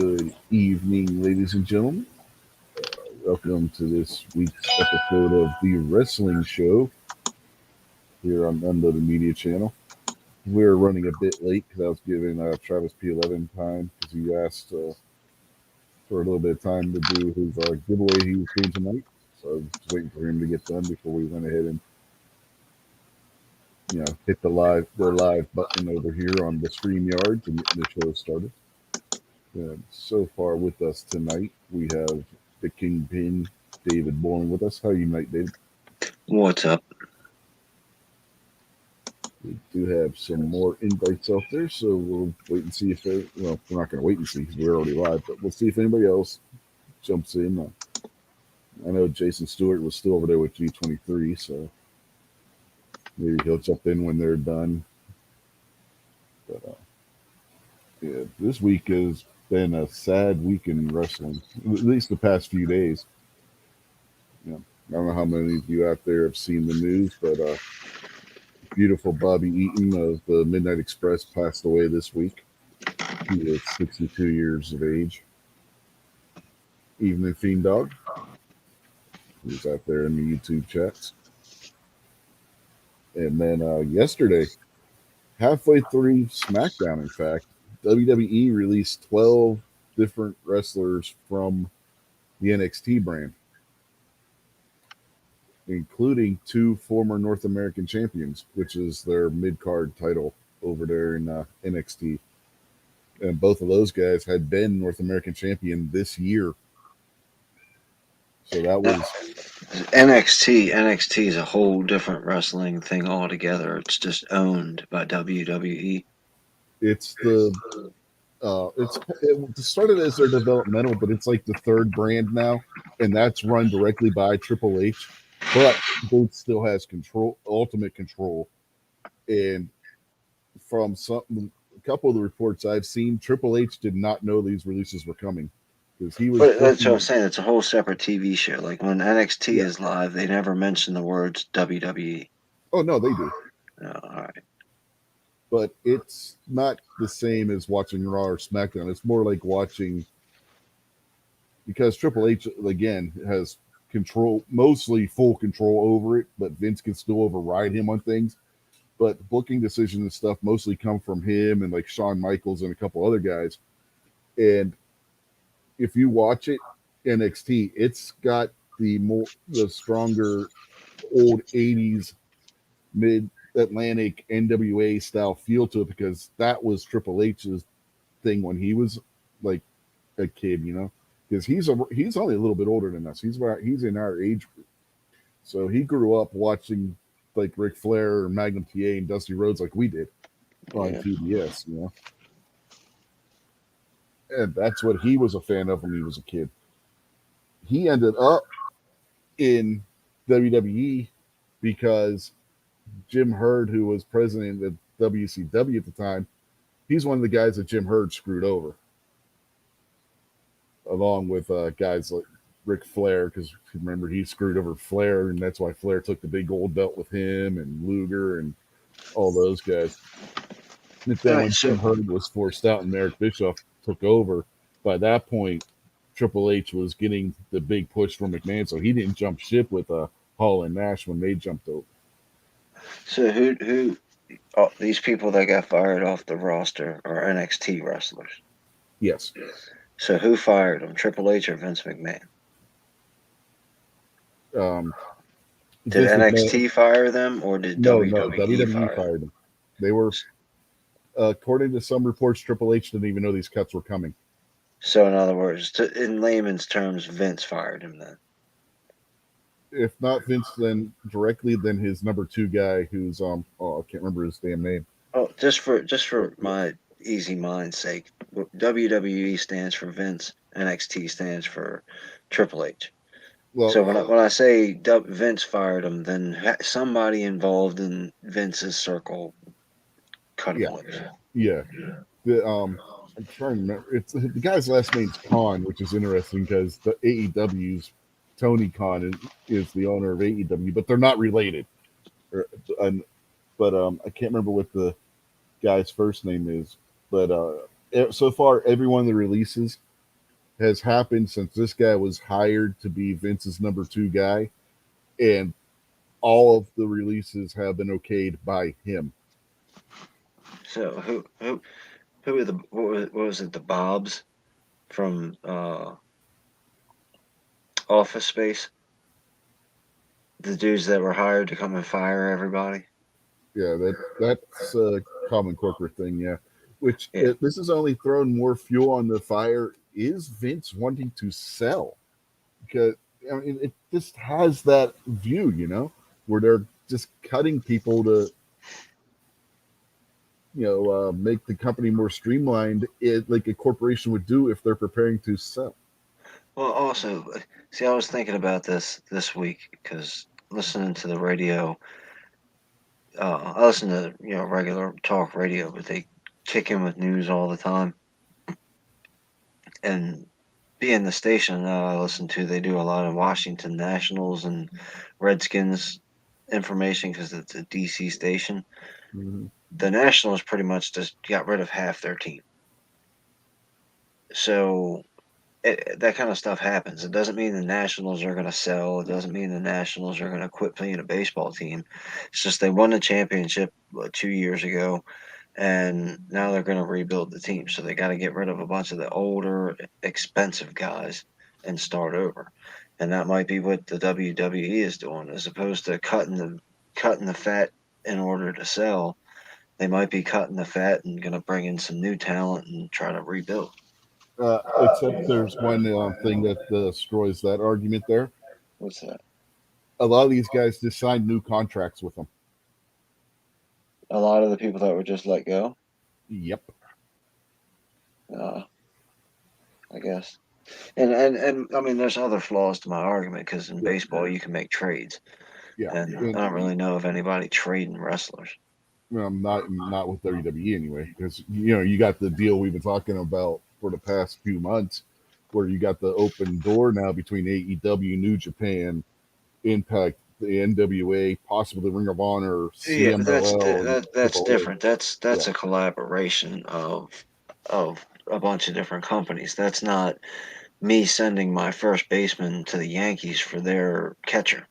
Good evening, ladies and gentlemen. Welcome to this week's episode of the Wrestling Show here on Unloaded Media Channel. We're running a bit late because I was giving Travis P11 time because he asked for a little bit of time to do his giveaway he was doing tonight. So I was just waiting for him to get done before we went ahead and hit the live button over here on the StreamYard to get the show started. And so far with us tonight, we have the Kingpin, David Bourne, with us. How are you tonight, David? What's up? We do have some more invites out there, so we'll wait and see if we're not going to wait and see because we're already live, but we'll see if anybody else jumps in. I know Jason Stewart was still over there with G23, so maybe he'll jump in when they're done. But yeah, this week has been a sad week in wrestling, at least the past few days. I don't know how many of you out there have seen the news, but beautiful Bobby Eaton of the Midnight Express passed away this week. He was 62 years of age. Evening Fiend Dog. He was out there in the YouTube chats. And then yesterday, halfway through SmackDown, in fact, WWE released 12 different wrestlers from the NXT brand, including 2 former North American champions, which is their mid-card title over there in NXT. And both of those guys had been North American champion this year. So that was NXT. NXT is a whole different wrestling thing altogether. It's just owned by WWE. it started as their developmental, but it's like the third brand now, and that's run directly by Triple H. But Vince still has control, ultimate control. And from a couple of the reports I've seen, Triple H did not know these releases were coming because he was. But that's what I'm saying. It's a whole separate TV show. Like when NXT is live, they never mention the words WWE. Oh no, they do. Oh, all right. But it's not the same as watching Raw or SmackDown. It's more like watching, because Triple H again has control, mostly full control over it, but Vince can still override him on things. But booking decisions and stuff mostly come from him and like Shawn Michaels and a couple other guys. And if you watch it, NXT, it's got the stronger old 80s mid-Atlantic NWA style feel to it, because that was Triple H's thing when he was like a kid, because he's only a little bit older than us. He's in our age group. So he grew up watching like Ric Flair or Magnum TA and Dusty Rhodes like we did on TBS, And that's what he was a fan of when he was a kid. He ended up in WWE because Jim Herd, who was president of WCW at the time, he's one of the guys that Jim Herd screwed over, along with guys like Ric Flair, because remember he screwed over Flair, and that's why Flair took the big gold belt with him and Luger and all those guys. And then when Jim Herd was forced out and Eric Bischoff took over, by that point Triple H was getting the big push from McMahon, so he didn't jump ship with Hall and Nash when they jumped over. So who these people that got fired off the roster are NXT wrestlers? Yes. So who fired them, Triple H or Vince McMahon? Did NXT fire them, or did WWE fire them? They were, according to some reports, Triple H didn't even know these cuts were coming. So in other words, in layman's terms, Vince fired him then. If not Vince, then directly, then his number 2 guy, who's I can't remember his damn name. Oh, just for my easy mind's sake, WWE stands for Vince, NXT stands for Triple H. Well, so when I say Vince fired him, then somebody involved in Vince's circle cut him loose. Yeah. I'm trying to remember. It's the guy's last name's Khan, which is interesting because the AEW's Tony Khan is the owner of AEW, but they're not related. But I can't remember what the guy's first name is. But so far, every one of the releases has happened since this guy was hired to be Vince's number 2 guy, and all of the releases have been okayed by him. So who are the what was it, the Bobs from Office Space? The dudes that were hired to come and fire everybody. Yeah, that's a common corporate thing. Yeah, which this has only thrown more fuel on the fire. Is Vince wanting to sell? Because I mean, it just has that view, where they're just cutting people to, make the company more streamlined, like a corporation would do if they're preparing to sell. Well, also, see, I was thinking about this week because listening to the radio. I listen to regular talk radio, but they kick in with news all the time. And being the station that I listen to, they do a lot of Washington Nationals and Redskins information because it's a DC station. Mm-hmm. The Nationals pretty much just got rid of half their team. So that kind of stuff happens. It doesn't mean the Nationals are going to sell. It doesn't mean the Nationals are going to quit playing a baseball team. It's just they won the championship 2 years ago, and now they're going to rebuild the team. So they got to get rid of a bunch of the older, expensive guys and start over. And that might be what the WWE is doing, as opposed to cutting the fat in order to sell. They might be cutting the fat and going to bring in some new talent and try to rebuild. Except there's one thing that destroys that argument there. What's that? A lot of these guys just signed new contracts with them. A lot of the people that were just let go? Yep. I guess. And I mean, there's other flaws to my argument because in baseball you can make trades. Yeah. And I don't really know of anybody trading wrestlers. Not with WWE anyway, because you got the deal we've been talking about for the past few months, where you got the open door now between AEW, New Japan, Impact, the NWA, possibly Ring of Honor, CMLL. Yeah, that's different. That's a collaboration of a bunch of different companies. That's not me sending my first baseman to the Yankees for their catcher.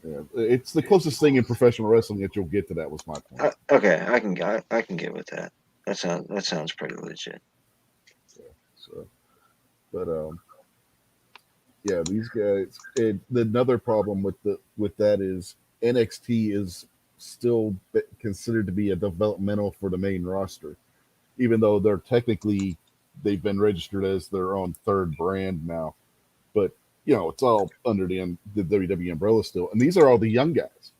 Yeah, it's the closest thing in professional wrestling that you'll get to that. Was my point. Okay, I can get with that. That sounds pretty legit. Yeah, so, but yeah, these guys. And another problem with that is NXT is still considered to be a developmental for the main roster, even though they've been registered as their own third brand now. But it's all under the WWE umbrella still, and these are all the young guys.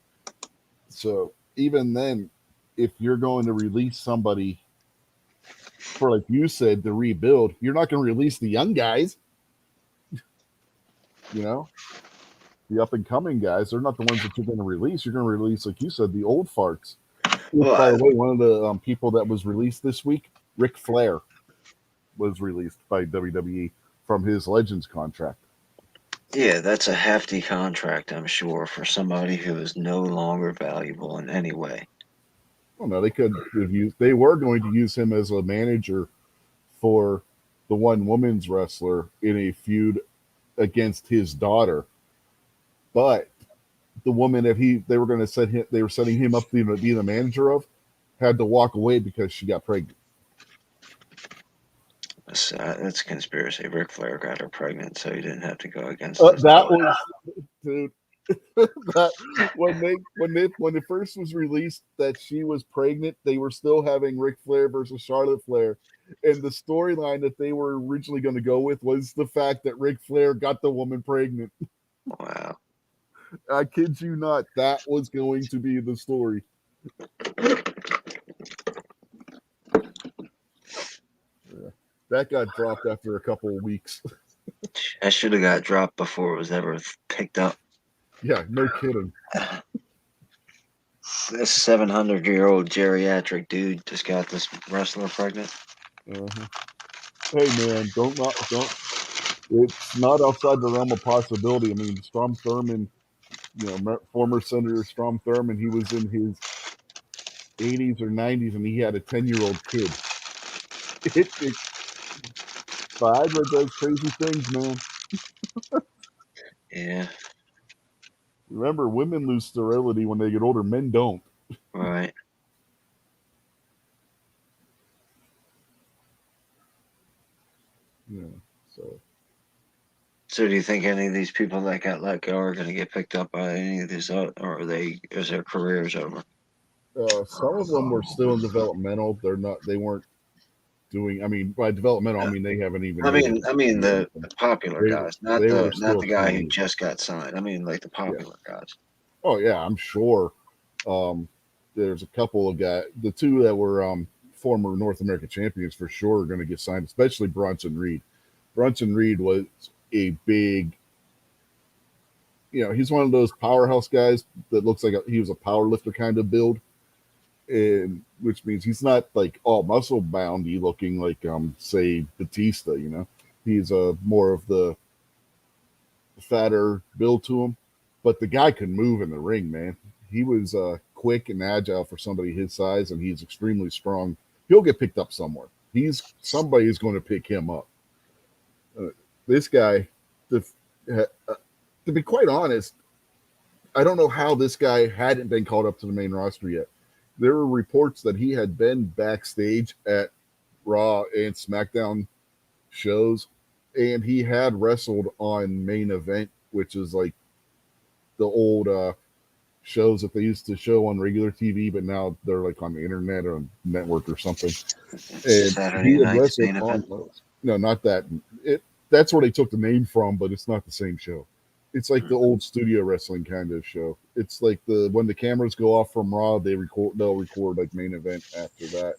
So even then, if you're going to release somebody for, like you said, to rebuild, you're not going to release the young guys. The up and coming guys, they're not the ones that you're going to release. You're going to release, like you said, the old farts. Which, by the way, one of the people that was released this week, Ric Flair, was released by WWE from his Legends contract. Yeah, that's a hefty contract, I'm sure, for somebody who is no longer valuable in any way. Well, no, they were going to use him as a manager for the one women's wrestler in a feud against his daughter, but the woman that they were setting him up to be the manager of had to walk away because she got pregnant. That's a conspiracy. Ric Flair got her pregnant, so he didn't have to go against dude. That when it first was released that she was pregnant, they were still having Ric Flair versus Charlotte Flair, and the storyline that they were originally going to go with was the fact that Ric Flair got the woman pregnant. Wow. I kid you not, that was going to be the story. Yeah. That got dropped after a couple of weeks. That should have got dropped before it was ever picked up. Yeah, no kidding. This 700-year-old geriatric dude just got this wrestler pregnant. Uh-huh. Hey man, don't. It's not outside the realm of possibility. I mean, Strom Thurmond, former Senator Strom Thurmond, he was in his 80s or 90s, and he had a 10-year-old kid. Viagra does crazy things, man. Yeah. Remember, women lose sterility when they get older. Men don't. Right. Yeah. So So do you think any of these people that got let go are going to get picked up by any of these, or are they? Is their careers over? some of them were still in developmental. They're not. They weren't doing. I mean, by developmental, I mean they haven't even. I mean the popular guys, not they were the still guy who trainees. just got signed. I mean, like the popular guys. Oh yeah, I'm sure. There's a couple of guys. The two that were former North American champions for sure are going to get signed, especially Bronson Reed. Bronson Reed was a big. He's one of those powerhouse guys that looks like he was a power lifter kind of build, and which means he's not like all muscle boundy looking like say Batista. He's more of the fatter build to him, but the guy can move in the ring, man. He was quick and agile for somebody his size, and he's extremely strong. He'll get picked up somewhere. Somebody's going to pick him up. This guy, to be quite honest, I don't know how this guy hadn't been called up to the main roster yet. There were reports that he had been backstage at Raw and SmackDown shows, and he had wrestled on Main Event, which is like the old shows that they used to show on regular TV, but now they're like on the internet or network or something. And Saturday he had night's wrestled Main on Event. those. No, not that. That's where they took the name from, but it's not the same show. It's like the old studio wrestling kind of show. It's like when the cameras go off from Raw, they'll record like Main Event after that.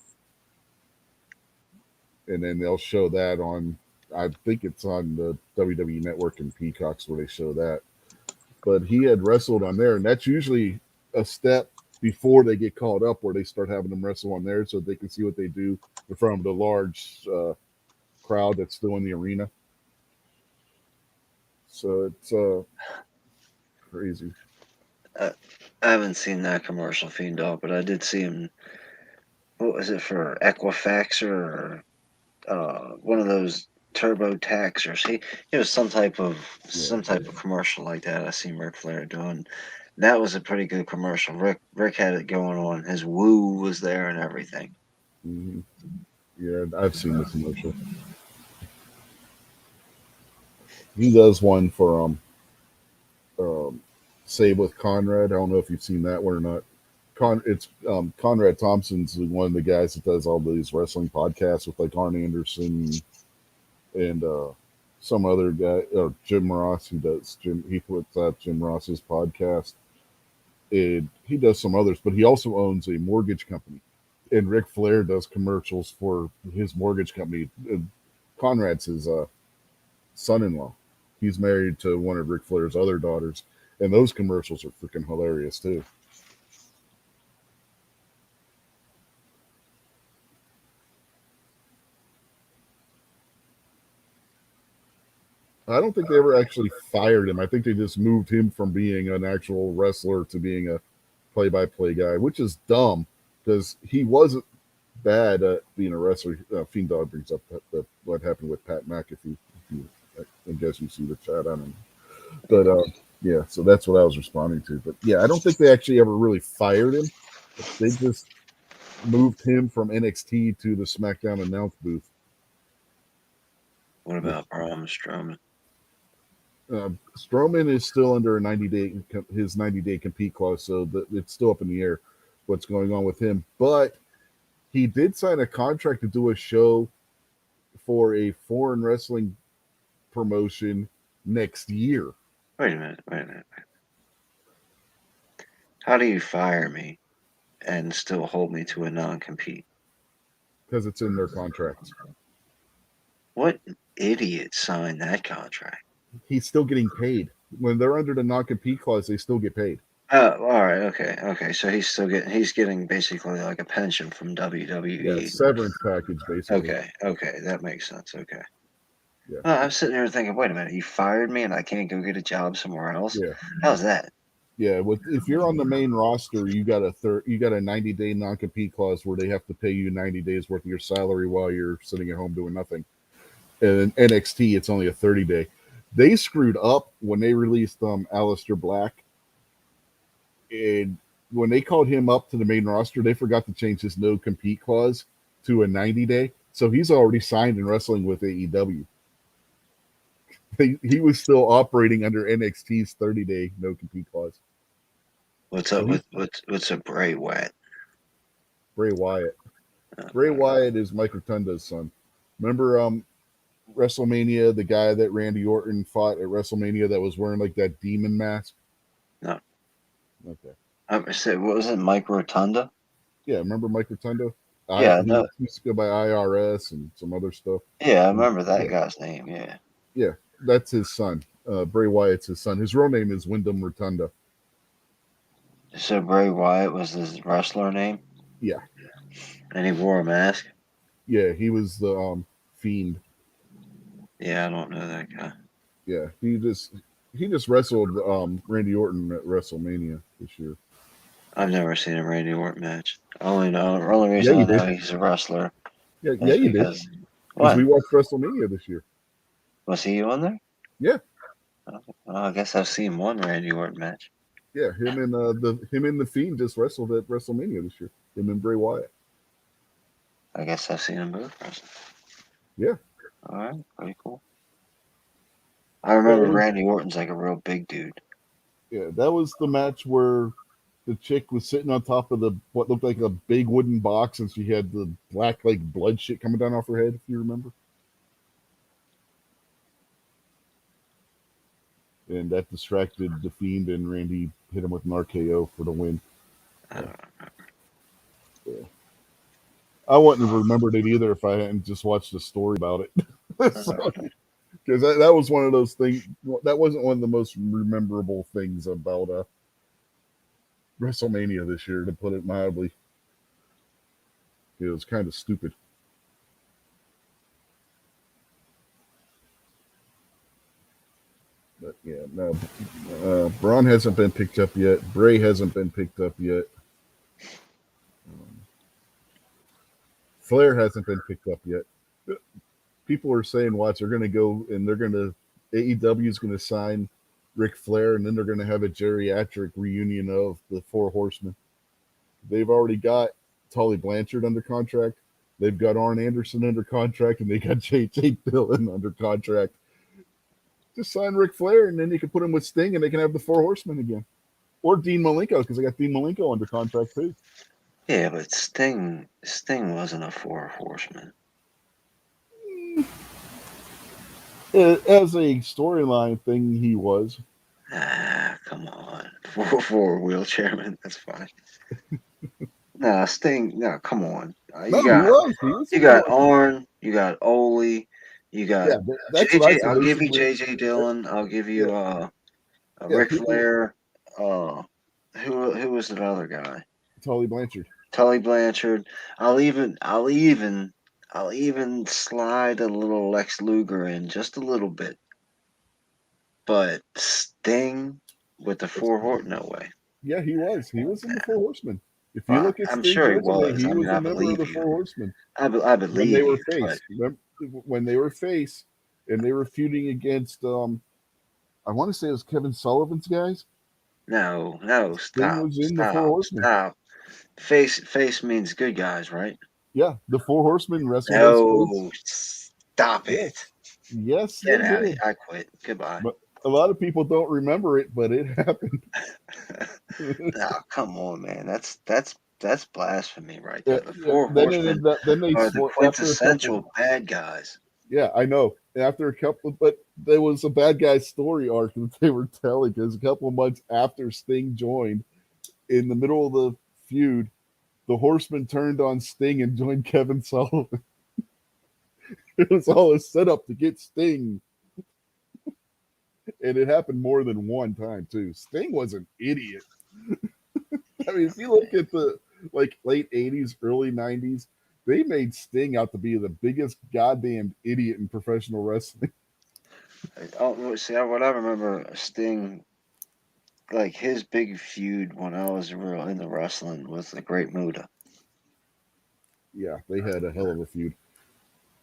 And then they'll show that on, I think it's on the WWE Network and Peacocks where they show that. But he had wrestled on there, and that's usually a step before they get called up where they start having them wrestle on there so they can see what they do in front of the large crowd that's still in the arena. So it's crazy. I haven't seen that commercial, Fiend Dog, but I did see him. What was it for? Equifax or one of those TurboTax or it was some type of commercial like that. I seen Ric Flair doing. That was a pretty good commercial. Rick had it going on. His woo was there and everything. Mm-hmm. Yeah, I've seen the commercial. He does one for Save with Conrad. I don't know if you've seen that one or not. It's Conrad Thompson's one of the guys that does all these wrestling podcasts with like Arn Anderson and some other guy, or Jim Ross, who does he puts out Jim Ross's podcast. And he does some others, but he also owns a mortgage company. And Ric Flair does commercials for his mortgage company. Conrad's his son-in-law. He's married to one of Ric Flair's other daughters, and those commercials are freaking hilarious too. I don't think they ever actually fired him. I think they just moved him from being an actual wrestler to being a play-by-play guy, which is dumb because he wasn't bad at being a wrestler. Fiend Dog brings up what happened with Pat McAfee. I guess you see the chat on him. But yeah, so that's what I was responding to. But yeah, I don't think they actually ever really fired him. They just moved him from NXT to the SmackDown announce booth. What about Braun Strowman? Strowman is still under a 90-day compete clause, so it's still up in the air what's going on with him. But he did sign a contract to do a show for a foreign wrestling promotion next year. Wait a minute. How do you fire me and still hold me to a non-compete? Because it's in their contracts. What idiot signed that contract? He's still getting paid. When they're under the non-compete clause, they still get paid. Oh, all right, okay. So he's getting basically like a pension from WWE. Yeah, severance package basically. Okay, that makes sense. Okay. Yeah. I'm sitting here thinking, wait a minute, you fired me and I can't go get a job somewhere else? Yeah. How's that? Yeah, if you're on the main roster, you got a 90-day non-compete clause where they have to pay you 90 days worth of your salary while you're sitting at home doing nothing. And in NXT, it's only a 30-day. They screwed up when they released Aleister Black, and when they called him up to the main roster, they forgot to change his no-compete clause to a 90-day. So he's already signed and wrestling with AEW. He was still operating under NXT's 30-day no-compete clause. What's up with what's a Bray Wyatt? Bray Wyatt. Bray Wyatt is Mike Rotunda's son. Remember WrestleMania, the guy that Randy Orton fought at WrestleMania that was wearing like that demon mask? No. Okay. I said, what was it, Mike Rotunda? Yeah, remember Mike Rotunda? Yeah, he used to go by IRS and some other stuff. Yeah, I remember that guy's name. Yeah. Yeah, that's his son. Bray Wyatt's his son. His real name is Wyndham Rotunda. So Bray Wyatt was his wrestler name? Yeah. And he wore a mask? Yeah, he was the Fiend. Yeah, I don't know that guy. Yeah, he just wrestled Randy Orton at WrestleMania this year. I've never seen a Randy Orton match. The only reason I know he's a wrestler. Yeah, you did. Because we watched WrestleMania this year. Was he on there? Yeah. Well, I guess I've seen one Randy Orton match. Yeah, him and the Fiend just wrestled at WrestleMania this year. Him and Bray Wyatt. I guess I've seen them both wrestle. Yeah. All right, pretty cool. I remember Randy Orton's like a real big dude. Yeah, that was the match where the chick was sitting on top of what looked like a big wooden box, and she had the black like blood shit coming down off her head. If you remember. And that distracted the Fiend, and Randy hit him with an RKO for the win. I don't remember. Yeah. I wouldn't have remembered it either if I hadn't just watched the story about it. Because that was one of those things. That wasn't one of the most memorable things about WrestleMania this year, to put it mildly. It was kind of stupid. But yeah, no. Braun hasn't been picked up yet. Bray hasn't been picked up yet. Flair hasn't been picked up yet. People are saying, watch, they're going to go and AEW is going to sign Ric Flair, and then they're going to have a geriatric reunion of the Four Horsemen. They've already got Tully Blanchard under contract. They've got Arn Anderson under contract, and they got J.J. Dillon under contract. Just sign Ric Flair, and then you can put him with Sting, and they can have the Four Horsemen again. Or Dean Malenko, because they got Dean Malenko under contract, too. Yeah, but Sting wasn't a Four Horseman. As a storyline thing, he was. Come on. Four wheelchairman, that's fine. Nah, Sting, no, come on. He was. You got Arn, you got Ole, you got JJ. I'll give you JJ Dillon. I'll give you Ric Flair. Who was that other guy? Tully Blanchard. I'll even slide a little Lex Luger in just a little bit. But Sting with the Four Horsemen, no way. Yeah, he was. He was in the Four Horsemen. If you look at I'm Sting's sure he resume, was. he was a member of the Four Horsemen. I believe when they were face. When they were face, and they were feuding against I want to say it was Kevin Sullivan's guys. No, Sting was in the Four Horsemen. Stop. Face means good guys, right? Yeah, the Four Horsemen wrestled. No, stop it. Yes, get out of here. I quit. Goodbye. But a lot of people don't remember it, but it happened. No, come on, man. That's blasphemy right there. The Four Horsemen are the quintessential bad guys. Yeah, I know. After a couple, but there was a bad guy story arc that they were telling, because a couple of months after Sting joined, in the middle of the feud, the Horsemen turned on Sting and joined Kevin Sullivan. It was all a setup to get Sting. And it happened more than one time, too. Sting was an idiot. I mean, if you look at the late 80s, early 90s, they made Sting out to be the biggest goddamn idiot in professional wrestling. Oh, see, what I remember Sting like his big feud when I was real into wrestling was the Great Muta. Yeah, they had a hell of a feud.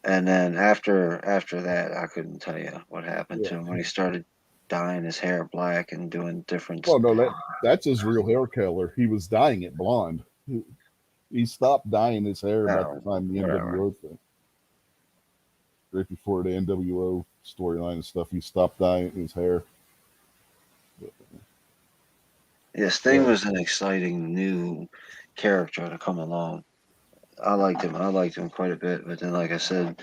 And then after that, I couldn't tell you what happened Yeah. to him when he started dyeing his hair black and doing different. Well, no, that's his real hair color. He was dyeing it blonde. He stopped dyeing his hair about the time the Whatever. NWO thing. Right before the NWO storyline and stuff, he stopped dyeing his hair. Yeah, Sting was an exciting new character to come along. I liked him. I liked him quite a bit. But then, like I said,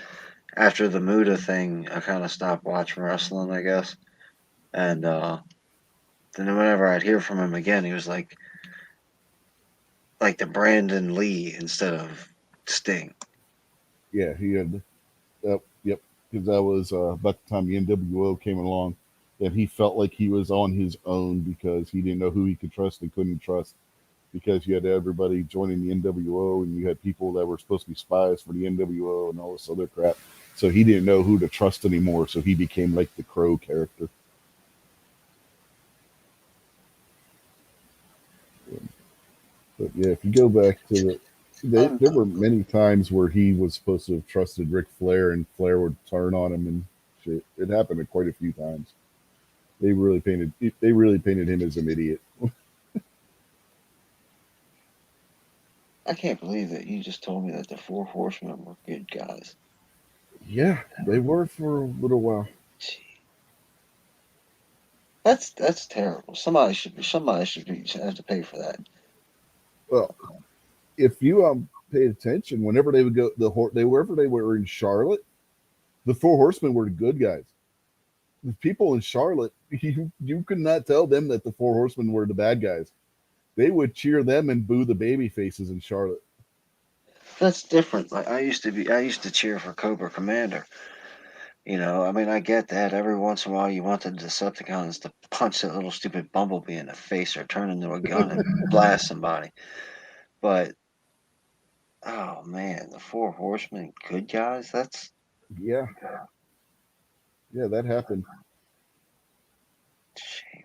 after the Muda thing, I kind of stopped watching wrestling, I guess. And then whenever I'd hear from him again, he was like the Brandon Lee instead of Sting. Yeah, he had. Yep, because that was about the time the NWO came along. That he felt like he was on his own because he didn't know who he could trust and couldn't trust. Because you had everybody joining the NWO and you had people that were supposed to be spies for the NWO and all this other crap. So he didn't know who to trust anymore. So he became like the Crow character. But yeah, if you go back to there were many times where he was supposed to have trusted Ric Flair and Flair would turn on him and shit. It happened quite a few times. They really painted him as an idiot. I can't believe that you just told me that the Four Horsemen were good guys. Yeah, they were for a little while. Gee. That's terrible. Somebody should have to pay for that. Well, if you paid attention, whenever they would go wherever they were in Charlotte, the Four Horsemen were the good guys. The people in Charlotte, you could not tell them that the Four Horsemen were the bad guys. They would cheer them and boo the baby faces in Charlotte. That's different. Like I used to cheer for Cobra Commander. You know, I mean, I get that. Every once in a while, you want the Decepticons to punch that little stupid Bumblebee in the face or turn into a gun and blast somebody. But, oh man, the Four Horsemen, good guys? That's. Yeah, yeah, that happened. Shame.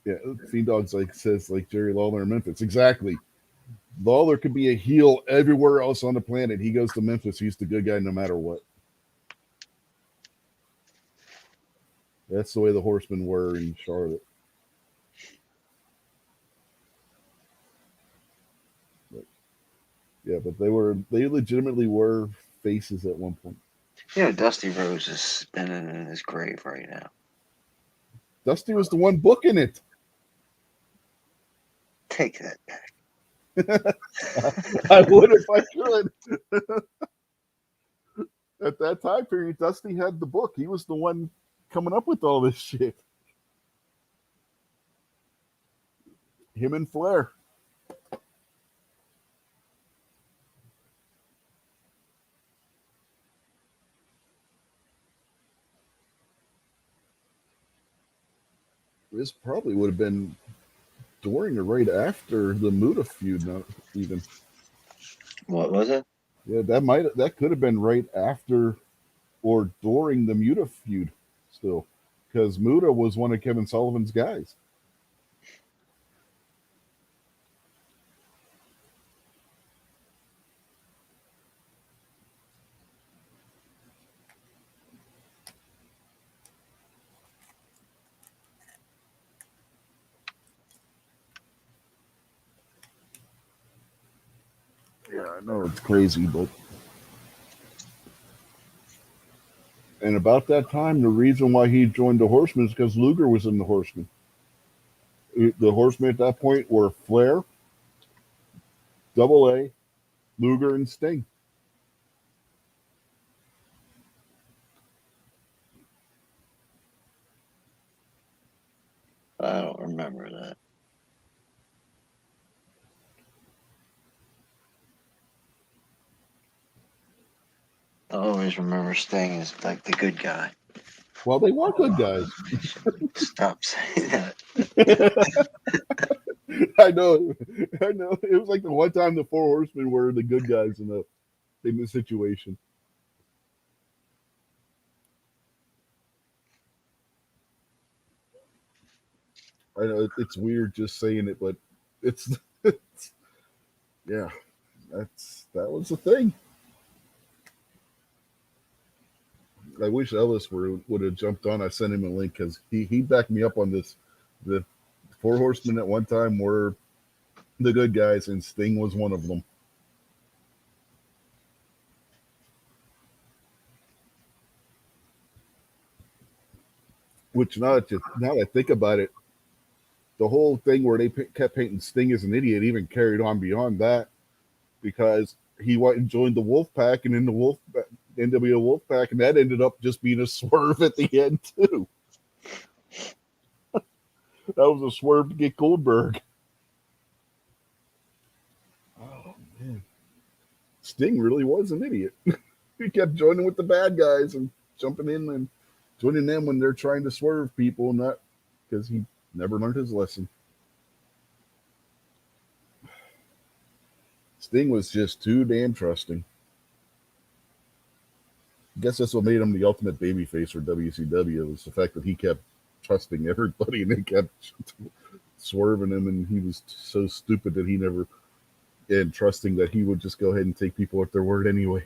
Yeah, Fiend Dogs says Jerry Lawler in Memphis. Exactly. Lawler could be a heel everywhere else on the planet. He goes to Memphis, he's the good guy no matter what. That's the way the Horsemen were in Charlotte. But, yeah, but they legitimately were faces at one point. You know, Dusty Rhodes is spinning in his grave right now. Dusty was the one booking it. Take that back. I would if I could. At that time period, Dusty had the book. He was the one coming up with all this shit. Him and Flair. This probably would have been during or right after the Muta feud, not even. What was it? Yeah, that could have been right after or during the Muta feud still. Because Muta was one of Kevin Sullivan's guys. Yeah, I know it's crazy, but and about that time, the reason why he joined the Horsemen is because Luger was in the Horsemen. The Horsemen at that point were Flair, Double A, Luger, and Sting. I don't remember that. I always remember Sting as like the good guy. Well, they were good guys. Stop saying that. I know. It was like the one time the Four Horsemen were the good guys in the situation. I know it's weird just saying it, but it's, yeah, that was the thing. I wish Ellis would have jumped on. I sent him a link because he backed me up on this. The Four Horsemen at one time were the good guys, and Sting was one of them. Which now that I think about it, the whole thing where they kept painting Sting as an idiot even carried on beyond that because he went and joined the Wolf Pack and in the NWO Wolf Pack, and that ended up just being a swerve at the end too. That was a swerve to get Goldberg. Oh man, Sting really was an idiot. He kept joining with the bad guys and jumping in and joining them when they're trying to swerve people, not because he never learned his lesson. Sting was just too damn trusting. I guess that's what made him the ultimate babyface for WCW was the fact that he kept trusting everybody and they kept swerving him, and he was so stupid that he never and trusting that he would just go ahead and take people at their word anyway.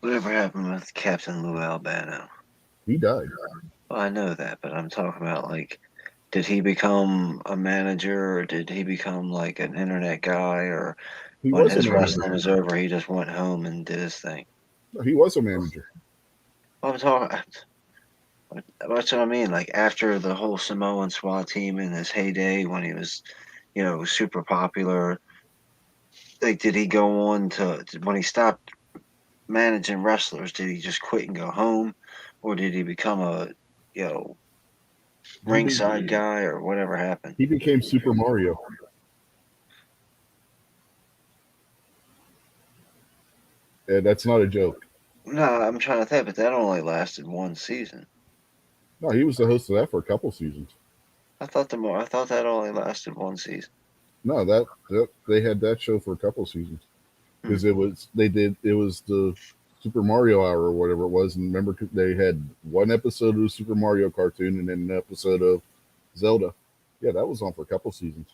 Whatever happened with Captain Lou Albano? He died. Well, I know that, but I'm talking about like, did he become a manager or did he become like an internet guy, or He when was a his manager. wrestling was over, he just went home and did his thing? He was a manager. I'm talking. That's what I mean. Like after the whole Samoan SWAT team in his heyday, when he was, super popular. Like, did he go on to when he stopped managing wrestlers? Did he just quit and go home, or did he become a, you know, ringside guy, or whatever happened? He became Super Mario. And that's not a joke. No, I'm trying to think, but that only lasted one season. No, he was the host of that for a couple seasons. I thought that only lasted one season. No, that they had that show for a couple seasons because it was the Super Mario Hour or whatever it was, and remember they had one episode of the Super Mario cartoon and then an episode of Zelda. Yeah, that was on for a couple seasons,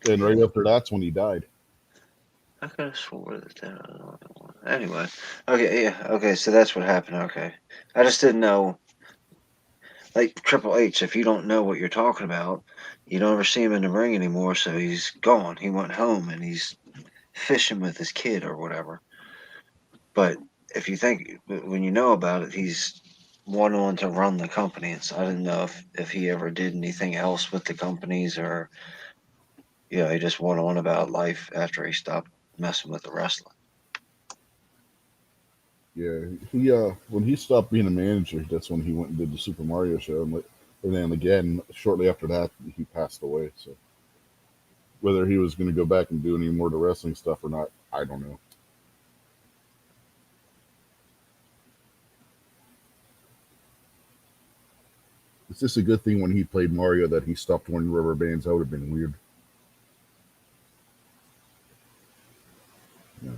and right after that's when he died. I could have swore that. Anyway, okay, yeah, okay, so that's what happened. Okay, I just didn't know. Like Triple H, if you don't know what you're talking about, you don't ever see him in the ring anymore. So he's gone. He went home and he's fishing with his kid or whatever. But if you think when you know about it, he's went on to run the company. And so I didn't know if he ever did anything else with the companies, or he just went on about life after he stopped messing with the wrestling. Yeah, he when he stopped being a manager, that's when he went and did the Super Mario show, and then again shortly after that he passed away. So whether he was going to go back and do any more of the wrestling stuff or not, I don't know. It's just a good thing when he played Mario that he stopped wearing rubber bands. That would have been weird. Yeah.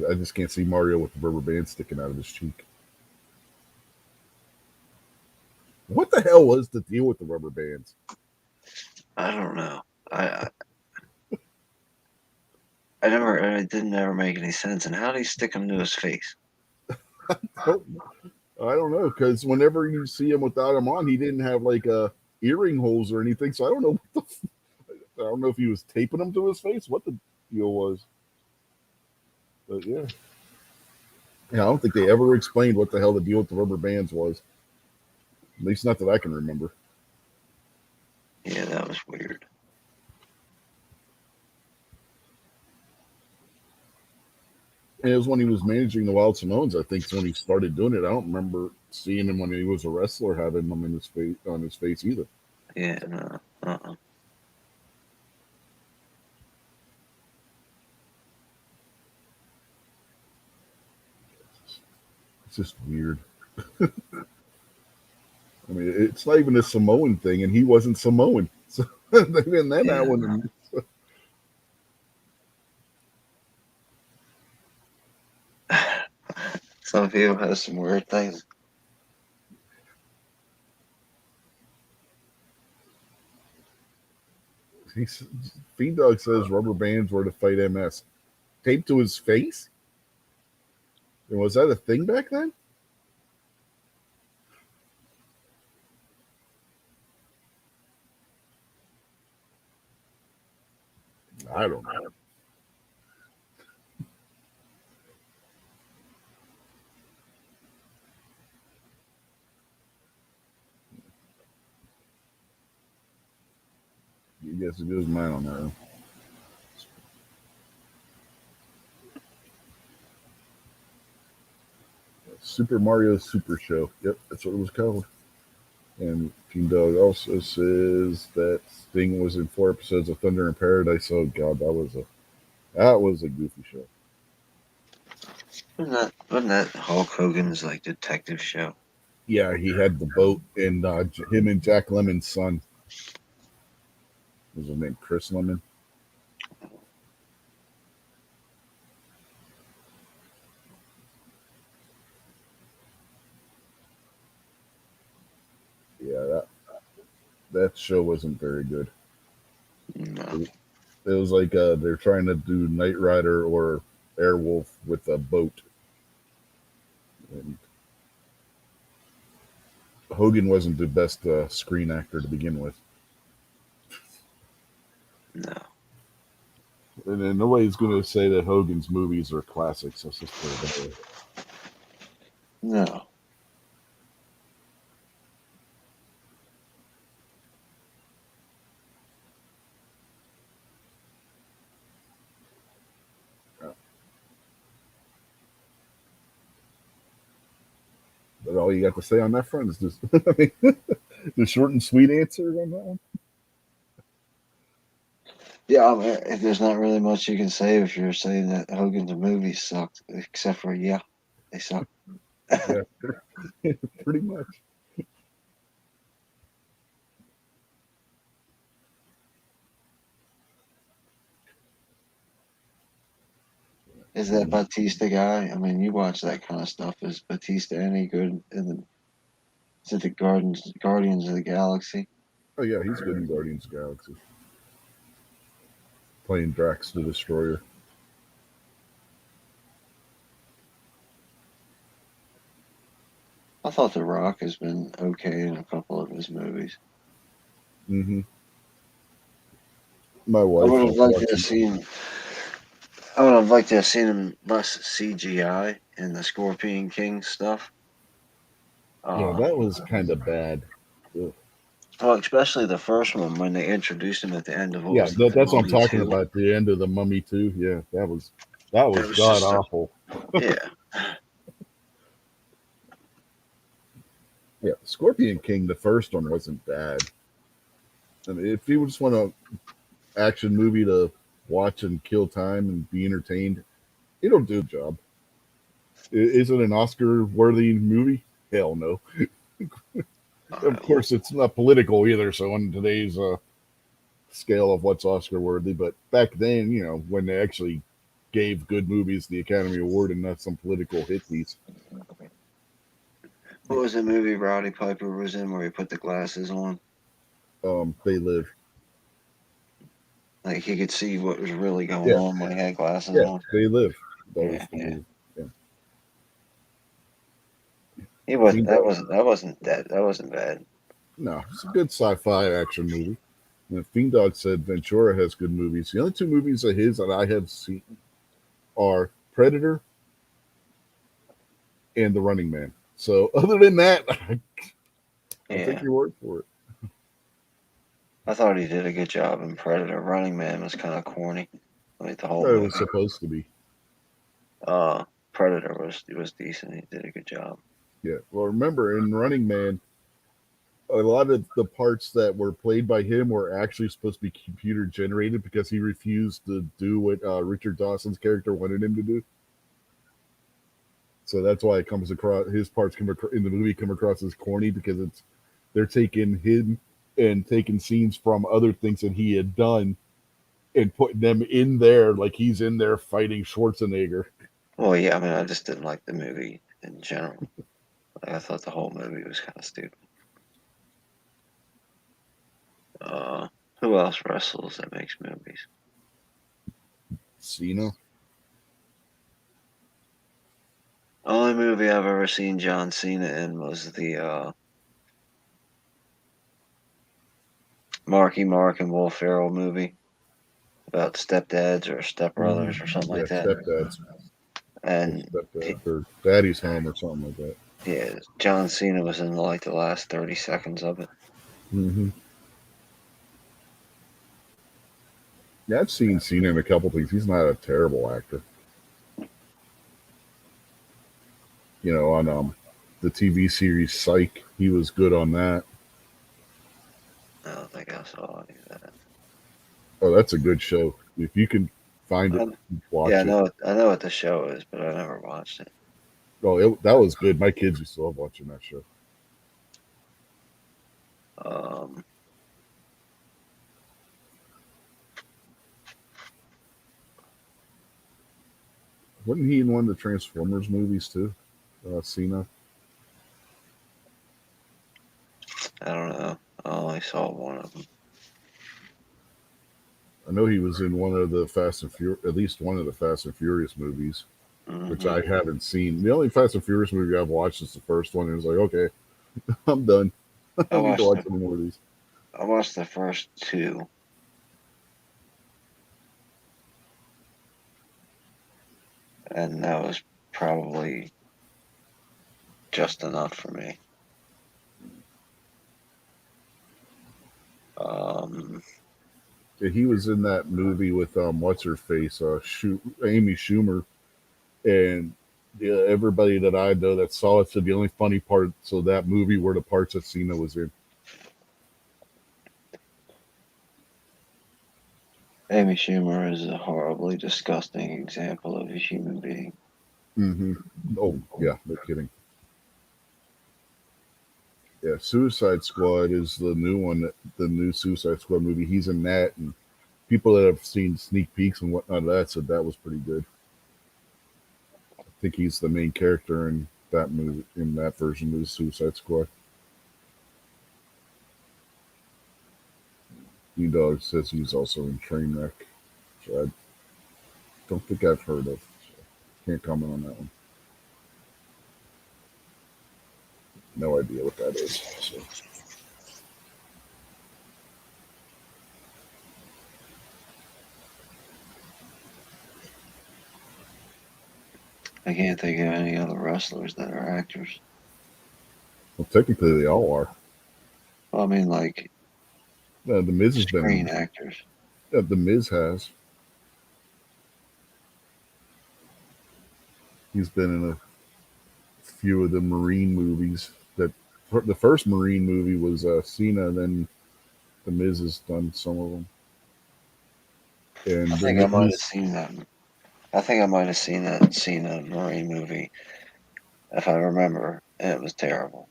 I just can't see Mario with the rubber band sticking out of his cheek. What the hell was the deal with the rubber bands? I don't know. It didn't ever make any sense. And how did he stick them to his face? I don't know, because whenever you see him without him on, he didn't have like earring holes or anything. So I don't know I don't know if he was taping them to his face, what the deal was. But yeah. Yeah, I don't think they ever explained what the hell the deal with the rubber bands was. At least not that I can remember. Yeah, that was weird. And it was when he was managing the Wild Samoans, I think, is when he started doing it. I don't remember seeing him when he was a wrestler having them in his face on his face either. Yeah, no. It's just weird. I mean, it's not even a Samoan thing, and he wasn't Samoan. So even then, that one. Some people have some weird things. Fiend Dog says rubber bands were to fight MS. Taped to his face? And was that a thing back then? I don't know. You guess it goes mine on that one. Super Mario Super Show. Yep, that's what it was called. And King Dog also says that Sting was in 4 episodes of Thunder in Paradise. Oh God, that was a goofy show. Wasn't that Hulk Hogan's like detective show? Yeah, he had the boat, and him and Jack Lemon's son. Was his name Chris Lemon? Yeah, that show wasn't very good. No. It was like they're trying to do Knight Rider or Airwolf with a boat. And Hogan wasn't the best screen actor to begin with. No. And then nobody's going to say that Hogan's movies are classics. Let's just put it that way. No. But all you got to say on that front is just the short and sweet answer on that one. Yeah, I mean, if there's not really much you can say if you're saying that Hogan's movies sucked, except for they suck. Yeah, pretty much. Is that Batista guy? I mean, you watch that kind of stuff. Is Batista any good in the? Is it the Guardians of the Galaxy? Oh yeah, he's good in Guardians of the Galaxy. Playing Drax the Destroyer. I thought The Rock has been okay in a couple of his movies. Mm-hmm. My wife. I would have liked to have seen him less CGI in the Scorpion King stuff. Yeah, that was kind of bad. Ugh. Well, especially the first one when they introduced him at the end of what Yeah, was it, that's what I'm Mummy talking 2? about. The end of the Mummy 2. Yeah, that was It was god just awful. yeah. Yeah, Scorpion King, the first one wasn't bad. I mean, if you just want an action movie to watch and kill time and be entertained, it'll do the job. Is it an Oscar-worthy movie? Hell no. Of course, it's not political either. So on today's scale of what's Oscar-worthy, but back then, when they actually gave good movies the Academy Award and not some political hit piece. What was the movie Rowdy Piper was in where he put the glasses on? They Live. Like he could see what was really going on when he had glasses on. They Live. That Yeah, was the movie. Yeah. He wasn't. That wasn't bad. No, it's a good sci-fi action movie. And Fiend Dog said Ventura has good movies. The only 2 movies of his that I have seen are Predator and The Running Man. So other than that, I'll take your word for it. I thought he did a good job in Predator. Running Man was kind of corny. Like the whole It movie. was supposed to be. Predator was decent. He did a good job. Yeah. Well, remember in Running Man, a lot of the parts that were played by him were actually supposed to be computer generated because he refused to do what Richard Dawson's character wanted him to do. So that's why it comes across his parts in the movie come across as corny because they're taking him and taking scenes from other things that he had done and putting them in there like he's in there fighting Schwarzenegger. Well, yeah, I mean, I just didn't like the movie in general. I thought the whole movie was kind of stupid. Who else wrestles that makes movies? Cena. Only movie I've ever seen John Cena in was the Marky Mark and Will Ferrell movie about stepdads or stepbrothers or something Yeah, like that. stepdads. And Stepdad or daddy's home or something like that. yeah, John Cena was in like the last 30 seconds of it. Mm-hmm. Yeah, I've seen Cena in a couple things. He's not a terrible actor. You know, on the TV series Psych, he was good on that. I don't think I saw any of that. Oh, that's a good show. If you can find it, watch Yeah, it. I know what the show is, but I never watched it. Oh, that was good. My kids used to love watching that show. Um, Wasn't he in one of the Transformers movies too? Cena. I don't know. I only saw one of them. I know he was in one of the at least one of the Fast and Furious movies, which I haven't seen. The only Fast and Furious movie I've watched is the first one. And it was like, okay, I'm done. I don't need to watch any more of these. I watched the first two. And that was probably just enough for me. Yeah, he was in that movie with what's her face, Amy Schumer, and yeah, everybody that I know that saw it said the only funny parts of that movie were the parts that Cena was in. Amy Schumer is a horribly disgusting example of a human being. Mm-hmm. Oh yeah, no kidding. Yeah, Suicide Squad is the new one, the new Suicide Squad movie. He's in that, and people that have seen sneak peeks and whatnot of that said that was pretty good. I think he's the main character in that movie, in that version of the Suicide Squad. E-Dog says he's also in Trainwreck, which I don't think I've heard of. So can't comment on that one. No idea what that is. So. I can't think of any other wrestlers that are actors. Well, technically they all are. Well, I mean, like The Miz has screen been. actors. The Miz has. He's been in a few of the Marine movies. That the first Marine movie was Cena, then the Miz has done some of them. And I think I might have seen that. I think I might have seen that Cena Marine movie, if I remember, and it was terrible.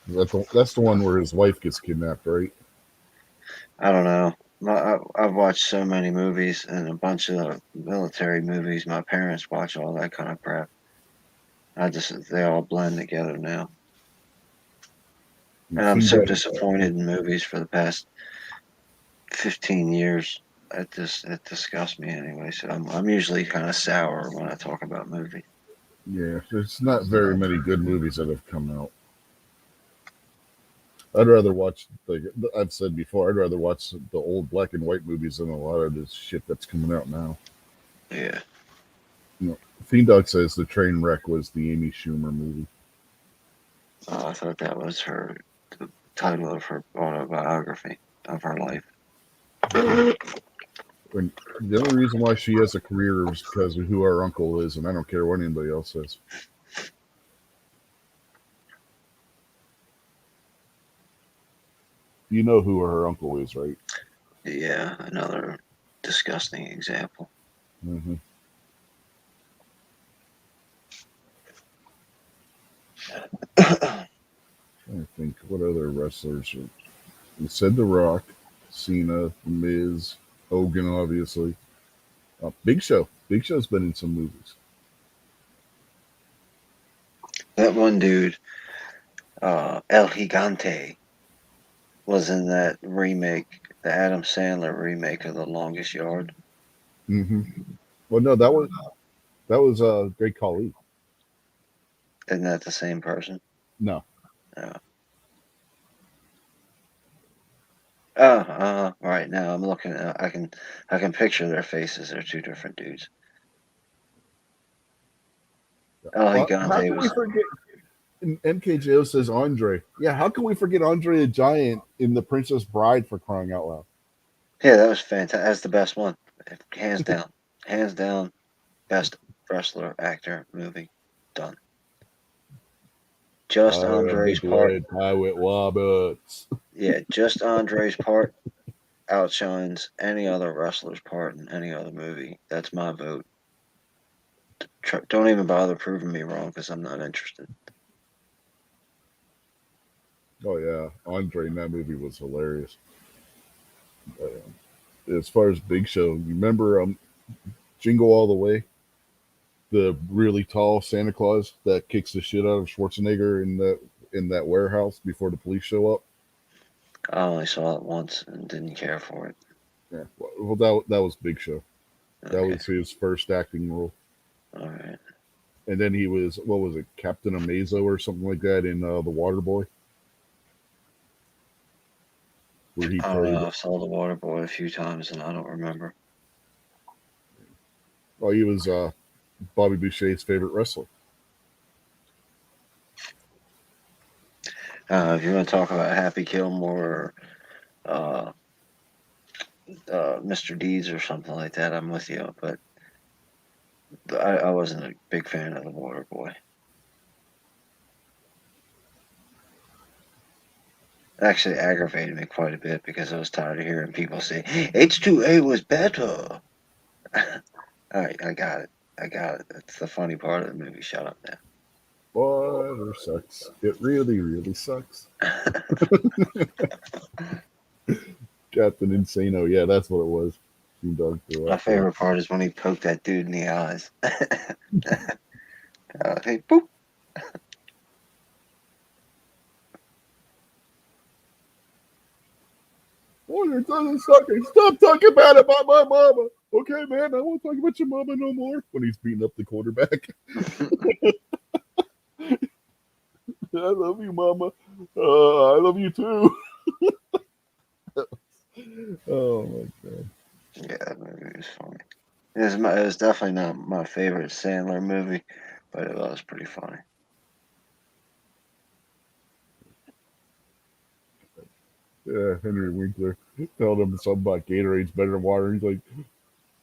That's the one where his wife gets kidnapped, right? I don't know. I've watched so many movies and a bunch of military movies. My parents watch all that kind of crap. They all blend together now. And I'm so disappointed in movies for the past 15 years. It disgusts me anyway. So I'm usually kind of sour when I talk about movies. Yeah, there's not very many good movies that have come out. I'd rather watch, like I've said before, I'd rather watch the old black and white movies than a lot of this shit that's coming out now. Yeah. You know, Fiend Dog says the train wreck was the Amy Schumer movie. Oh, I thought that was the title of her autobiography of her life. And the only reason why she has a career is because of who our uncle is, and I don't care what anybody else says. You know who her uncle is, right? Yeah, another disgusting example. Mm-hmm. I think what other wrestlers are. You said The Rock, Cena, The Miz, Hogan, obviously. Big Show. Big Show's been in some movies. That one dude, El Gigante, was in that remake, the Adam Sandler remake of The Longest Yard. Mm-hmm. Well, no, that was Great Khali. Isn't that the same person? No. No. Right now I'm looking. I can picture their faces. They're two different dudes. How Gigante can we was. forget? MKJO says Andre. Yeah, how can we forget Andre the Giant in The Princess Bride, for crying out loud? Yeah, that was fantastic. That's the best one, hands down. Hands down, best wrestler, actor, movie, done. Just Andre's part. With Wobbits. Yeah, just Andre's part outshines any other wrestler's part in any other movie. That's my vote. Don't even bother proving me wrong because I'm not interested. Oh yeah, Andre in that movie was hilarious. As far as Big Show, you remember Jingle All the Way, the really tall Santa Claus that kicks the shit out of Schwarzenegger in that warehouse before the police show up. I only saw it once and didn't care for it. Yeah, well, that was Big Show. Okay. That was his first acting role. All right. And then he was, what was it, Captain Amazo or something like that in The Water Boy? Where he played. I saw The Water Boy a few times and I don't remember. Well, he was Bobby Boucher's favorite wrestler. If you want to talk about Happy Gilmore or Mr. Deeds or something like that, I'm with you. But I wasn't a big fan of The Water Boy. It actually aggravated me quite a bit because I was tired of hearing people say H2A was better. All right, I got it. That's the funny part of the movie. Shut up now. Water sucks. It really, really sucks. Captain Insano. Yeah, that's what it was. My favorite part is when he poked that dude in the eyes. Hey, boop. Water doesn't suck. Stop talking about it about my mama. Okay, man, I won't talk about your mama no more. When he's beating up the quarterback. I love you, mama. I love you too. Oh my god. Yeah, that movie was funny. It was definitely not my favorite Sandler movie, but it was pretty funny. Yeah, Henry Winkler told him something about Gatorade's better than water. He's like,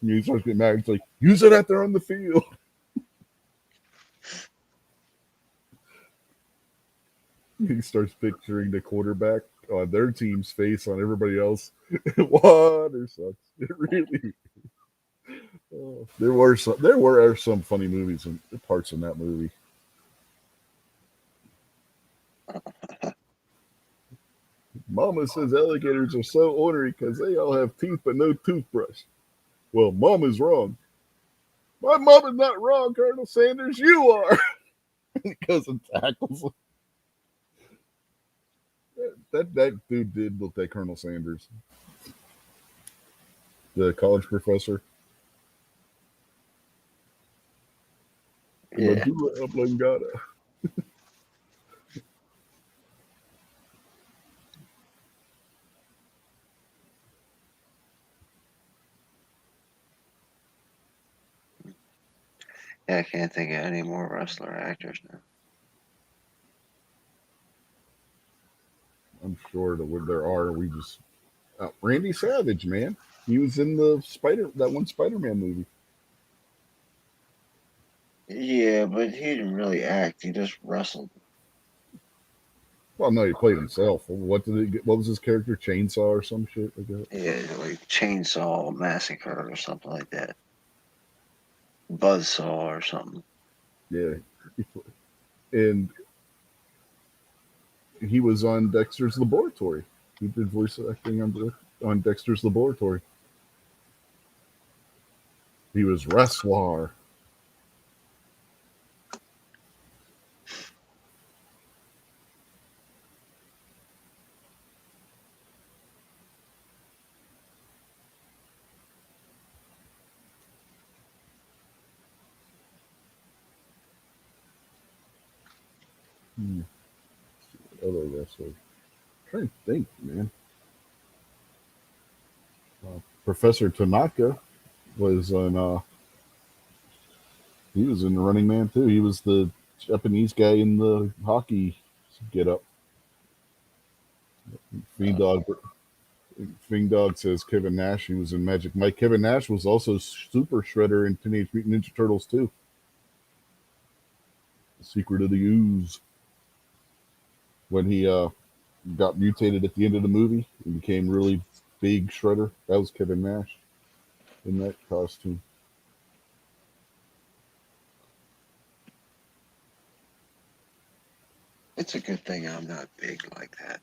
he starts getting mad. He's like, use it out there on the field. He starts picturing the quarterback on their team's face on everybody else. Water sucks. It really. There were some funny movies and parts in that movie. Mama says alligators are so ornery because they all have teeth but no toothbrush. Well, Mama's wrong. My mama's not wrong, Colonel Sanders. You are. He goes and tackles him. That dude did look like Colonel Sanders, the college professor. Yeah. Yeah, I can't think of any more wrestler actors now. I'm sure there are. We just Randy Savage, man. He was in that one Spider-Man movie. Yeah, but he didn't really act. He just wrestled. Well, no, he played himself. What was his character? Chainsaw or some shit like that? Yeah, like Chainsaw Massacre or something like that. Buzzsaw or something. Yeah. And he was on Dexter's Laboratory. He did voice acting on Dexter's Laboratory. He was Wrestler. Other wrestler. Trying to think, man. Professor Tanaka was on. He was in Running Man too. He was the Japanese guy in the hockey get up. Fiend Dog. Fiend Dog says Kevin Nash. He was in Magic Mike. Kevin Nash was also Super Shredder in Teenage Mutant Ninja Turtles too. The Secret of the Ooze. When he got mutated at the end of the movie and became really big Shredder, that was Kevin Nash in that costume. It's a good thing I'm not big like that.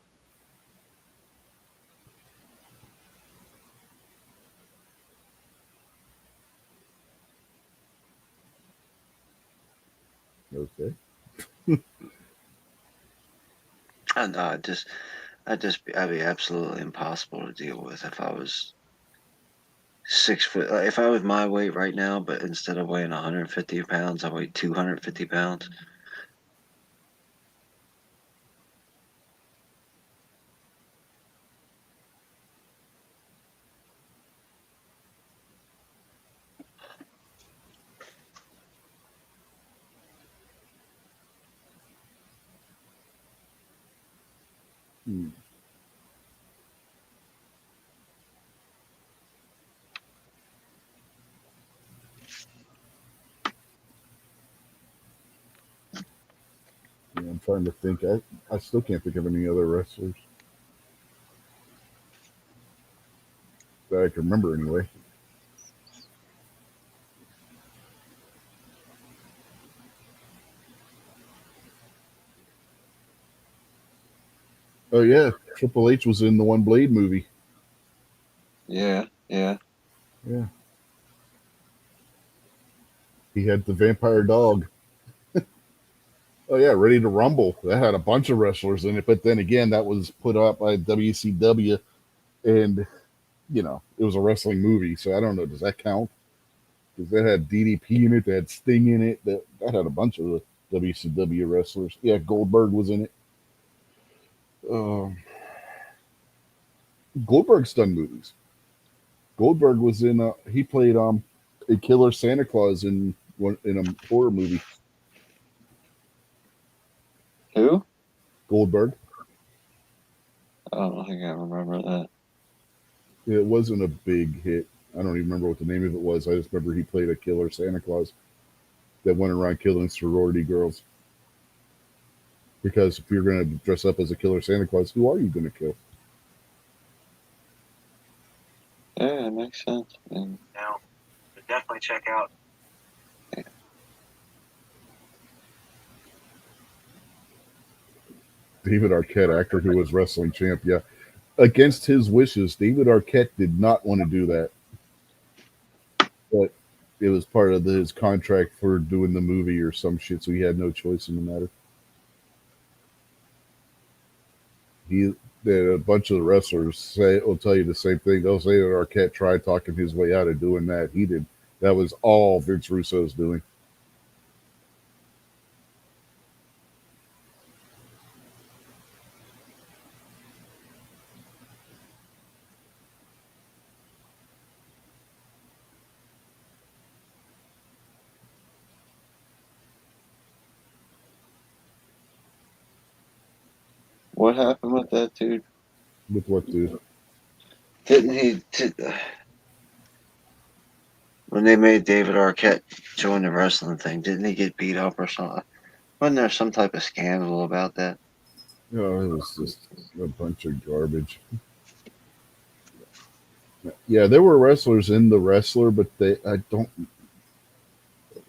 Okay. I know. I'd be absolutely impossible to deal with if I was 6 foot. Like, if I was my weight right now, but instead of weighing 150 pounds, I weigh 250 pounds. Hmm. Yeah, I'm trying to think. I still can't think of any other wrestlers that I can remember anyway. Oh yeah, Triple H was in the One Blade movie. Yeah. Yeah. He had the vampire dog. Oh yeah, Ready to Rumble. That had a bunch of wrestlers in it, but then again, that was put out by WCW, and it was a wrestling movie, so I don't know. Does that count? Because that had DDP in it, that had Sting in it, that had a bunch of WCW wrestlers. Yeah, Goldberg was in it. Um, Goldberg's done movies. Goldberg was in. He played a killer Santa Claus in a horror movie. Who? Goldberg. I don't think I remember that. It wasn't a big hit. I don't even remember what the name of it was. I just remember he played a killer Santa Claus that went around killing sorority girls. Because if you're going to dress up as a killer Santa Claus, who are you going to kill? Yeah, it makes sense. Now, definitely check out. David Arquette, actor who was wrestling champ. Yeah. Against his wishes, David Arquette did not want to do that. But it was part of his contract for doing the movie or some shit, so he had no choice in the matter. A bunch of the wrestlers will tell you the same thing. They'll say that Arquette tried talking his way out of doing that. He did. That was all Vince Russo's doing. What happened with that dude? With what dude? Didn't he? When they made David Arquette join the wrestling thing, didn't he get beat up or something? Wasn't there some type of scandal about that? No, it was just a bunch of garbage. Yeah, there were wrestlers in the wrestler, but I don't.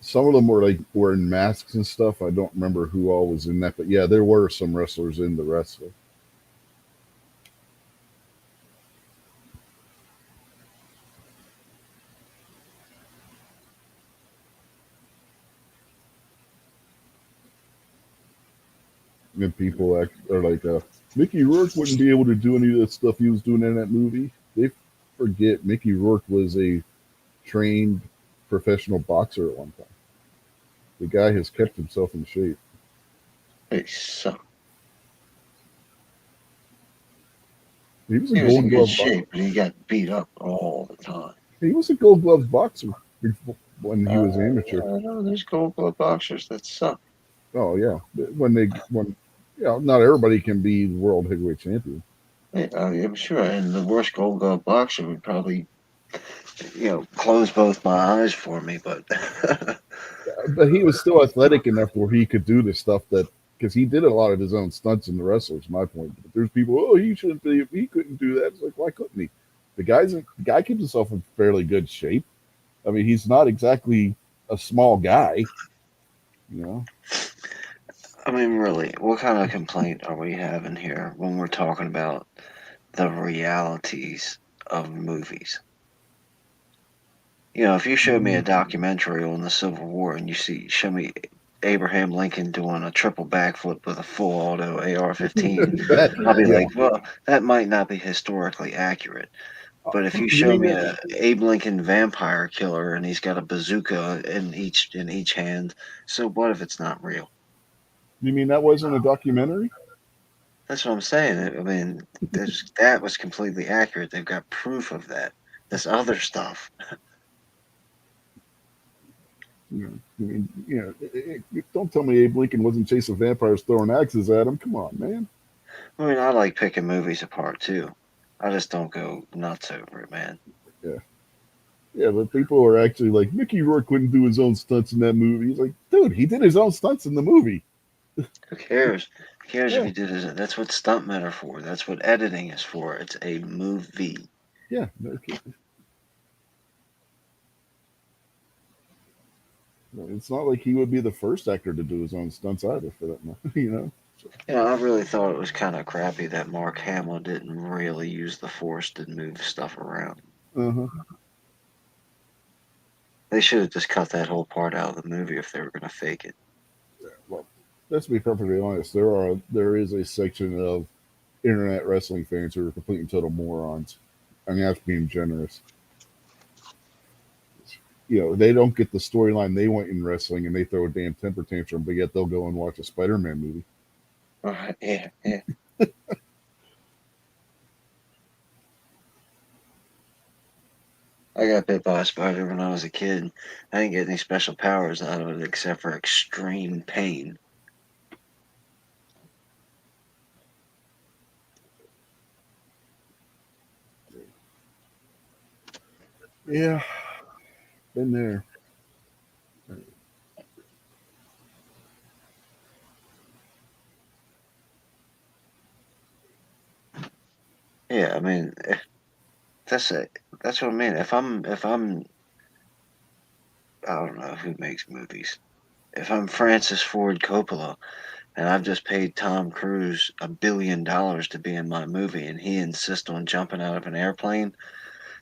Some of them were like wearing masks and stuff. I don't remember who all was in that, but yeah, there were some wrestlers in the wrestler. And people are like, Mickey Rourke wouldn't be able to do any of the stuff he was doing in that movie. They forget Mickey Rourke was a trained professional boxer at one time. The guy has kept himself in shape. They suck. He was a He was Gold in good Glove shape, but he got beat up all the time. He was a Gold Glove boxer when he was amateur. I know there's Gold Glove boxers that suck. Oh yeah, not everybody can be world heavyweight champion. Yeah, I'm sure. And the worst Gold Glove boxer would probably, close both my eyes for me. But But he was still athletic enough where he could do the stuff that, because he did a lot of his own stunts in the wrestlers. My point. But there's people, oh, he shouldn't be. He couldn't do that. It's like, why couldn't he? The guy keeps himself in fairly good shape. I mean, he's not exactly a small guy. I mean, really, what kind of complaint are we having here when we're talking about the realities of movies? If you showed me a documentary on the Civil War and show me Abraham Lincoln doing a triple backflip with a full auto AR-15, I'll be like, well, that might not be historically accurate. But if you show me a Abe Lincoln vampire killer and he's got a bazooka in each hand, so what if it's not real? You mean that wasn't a documentary? That's what I'm saying. I mean, that was completely accurate. They've got proof of that. This other stuff. Don't tell me Abe Lincoln wasn't chasing vampires throwing axes at him. Come on, man. I mean, I like picking movies apart too. I just don't go nuts over it, man. Yeah, but people are actually like, Mickey Rourke couldn't do his own stunts in that movie. He's like, dude, he did his own stunts in the movie. Who cares? Who cares if he did it? That's what stuntmen are for. That's what editing is for. It's a movie. Yeah, no kidding. It's not like he would be the first actor to do his own stunts either, for that matter. I really thought it was kind of crappy that Mark Hamill didn't really use the Force to move stuff around. Uh-huh. They should have just cut that whole part out of the movie if they were going to fake it. Yeah, well, let's be perfectly honest. There is a section of internet wrestling fans who are complete and total morons. I mean, that's being generous. They don't get the storyline they want in wrestling, and they throw a damn temper tantrum, but yet they'll go and watch a Spider-Man movie. Yeah. I got bit by a spider when I was a kid. I didn't get any special powers out of it except for extreme pain. Yeah, been there. Yeah, I mean, that's it. That's what I mean. If I'm, I don't know who makes movies. If I'm Francis Ford Coppola and I've just paid Tom Cruise $1 billion to be in my movie, and he insists on jumping out of an airplane,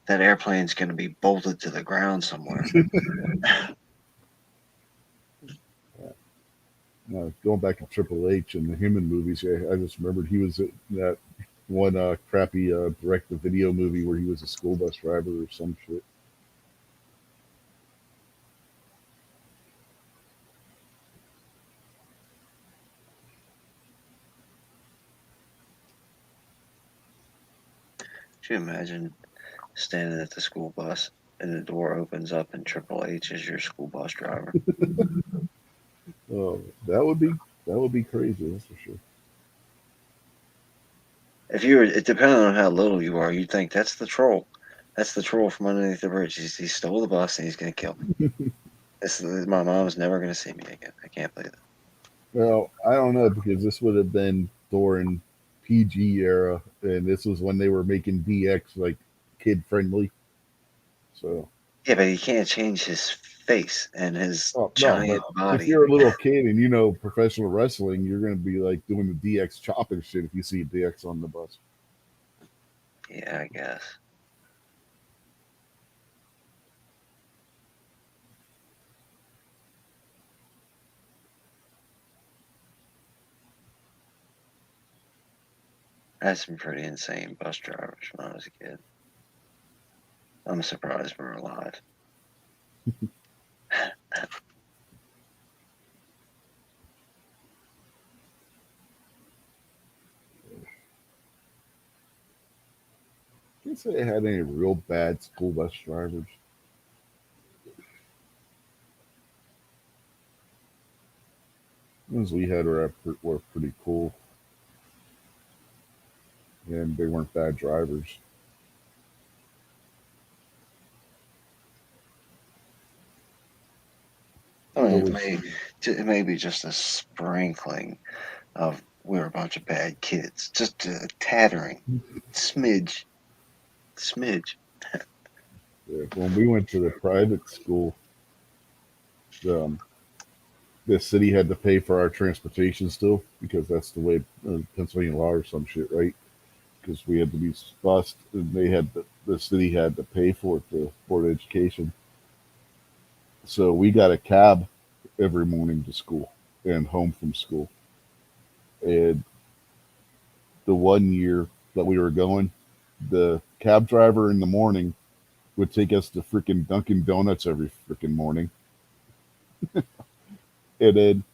that airplane's going to be bolted to the ground somewhere. Going back to Triple H and the Human movies, I just remembered he was in that one crappy direct-to-video movie where he was a school bus driver or some shit. Could you imagine standing at the school bus and the door opens up and Triple H is your school bus driver? Oh, that would be crazy. That's for sure. It depending on how little you are, you'd think that's the troll. That's the troll from underneath the bridge. He stole the bus and he's going to kill me. My mom's never going to see me again. I can't believe it. Well, I don't know, because this would have been during PG era, and this was when they were making DX like kid friendly. So yeah, but he can't change his face and his giant body. If you're a little kid and you know professional wrestling, you're going to be like doing the DX chopping shit if you see DX on the bus. Yeah, I guess. I had some pretty insane bus drivers when I was a kid. I'm surprised we're alive. can't say I had any real bad school bus drivers. The ones we had were pretty cool, and they weren't bad drivers. I mean, it may be just a sprinkling of we're a bunch of bad kids, just a tattering, smidge. Yeah, when we went to the private school, the city had to pay for our transportation still because that's the way Pennsylvania law or some shit, right? Because we had to be bused, and the city had to pay for it, the board of education. So we got a cab every morning to school and home from school. And the 1 year that we were going, the cab driver in the morning would take us to freaking Dunkin' Donuts every freaking morning. And then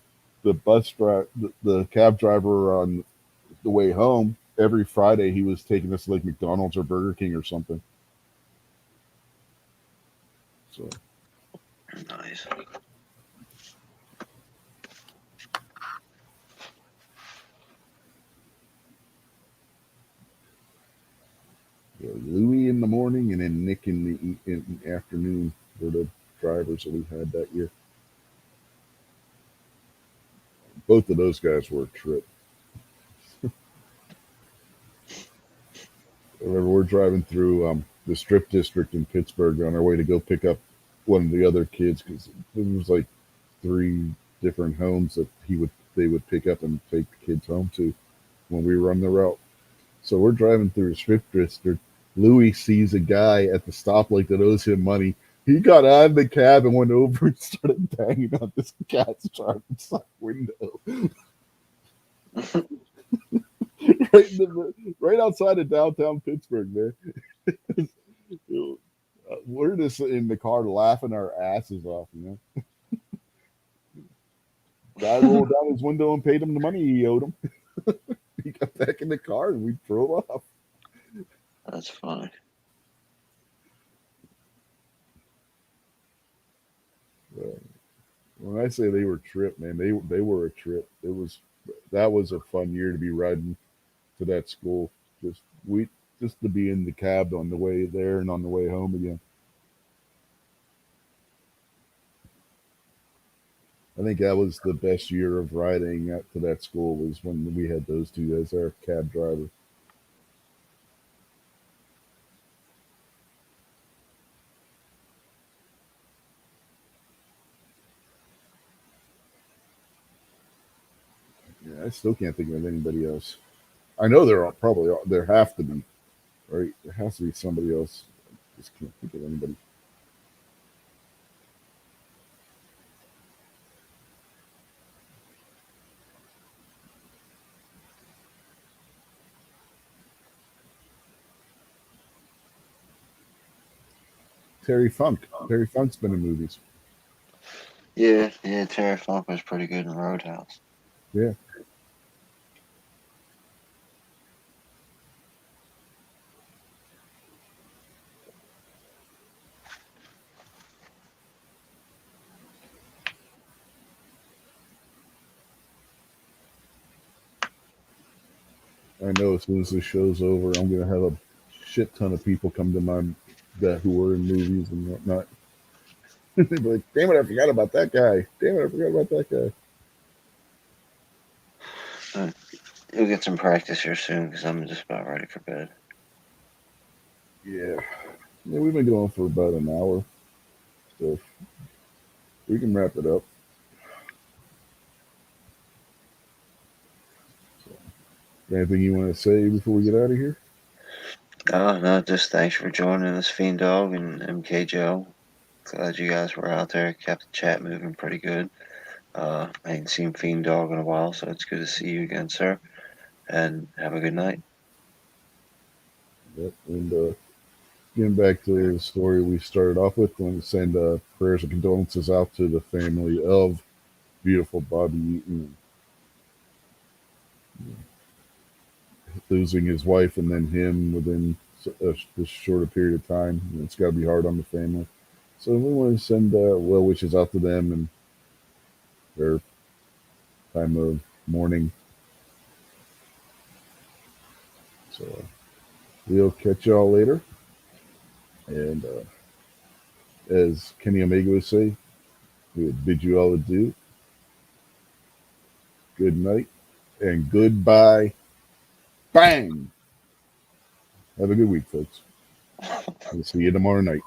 the cab driver on the way home, every Friday he was taking us to like McDonald's or Burger King or something. So nice. yeah, Louie in the morning and then Nick in the afternoon were the drivers that we had that year. Both of those guys were a trip. I remember we're driving through the Strip District in Pittsburgh on our way to go pick up one of the other kids because there was like 3 different homes that they would pick up and take the kids home to when we were on the route. So we're driving through the Strip District. Louie sees a guy at the stoplight that owes him money. He got out of the cab and went over and started banging on this cat's driver's side window. right outside of downtown Pittsburgh, man. We're just in the car laughing our asses off, you know. Guy rolled down his window and paid him the money he owed him. He got back in the car and we drove off. That's funny. When I say they were a trip, man, they were a trip. That was a fun year to be riding to that school. Just to be in the cab on the way there and on the way home again. I think that was the best year of riding up to that school was when we had those two as our cab driver. Yeah, I still can't think of anybody else. I know there have to be, right? There has to be somebody else. I just can't think of anybody. Terry Funk. Terry Funk's been in movies. Yeah, Terry Funk was pretty good in Roadhouse. Yeah. I know as soon as the show's over, I'm gonna have a shit ton of people come to my who were in movies and whatnot. They'd be like, "Damn it, I forgot about that guy. Damn it, I forgot about that guy." You'll get some practice here soon because I'm just about ready for bed. Yeah, we've been going for about an hour, so we can wrap it up. Anything you want to say before we get out of here? No, just thanks for joining us, Fiend Dog and MK Joe. Glad you guys were out there. Kept the chat moving pretty good. I ain't seen Fiend Dog in a while, so it's good to see you again, sir. And have a good night. Yep. And getting back to the story we started off with, I want to send prayers and condolences out to the family of beautiful Bobby Eaton. Losing his wife and then him within this shorter period of time. It's got to be hard on the family. So we want to send well wishes out to them and their time of mourning. So we'll catch y'all later. And as Kenny Omega would say, we would bid you all adieu. Good night and goodbye. Bang! Have a good week, folks. We'll see you tomorrow night.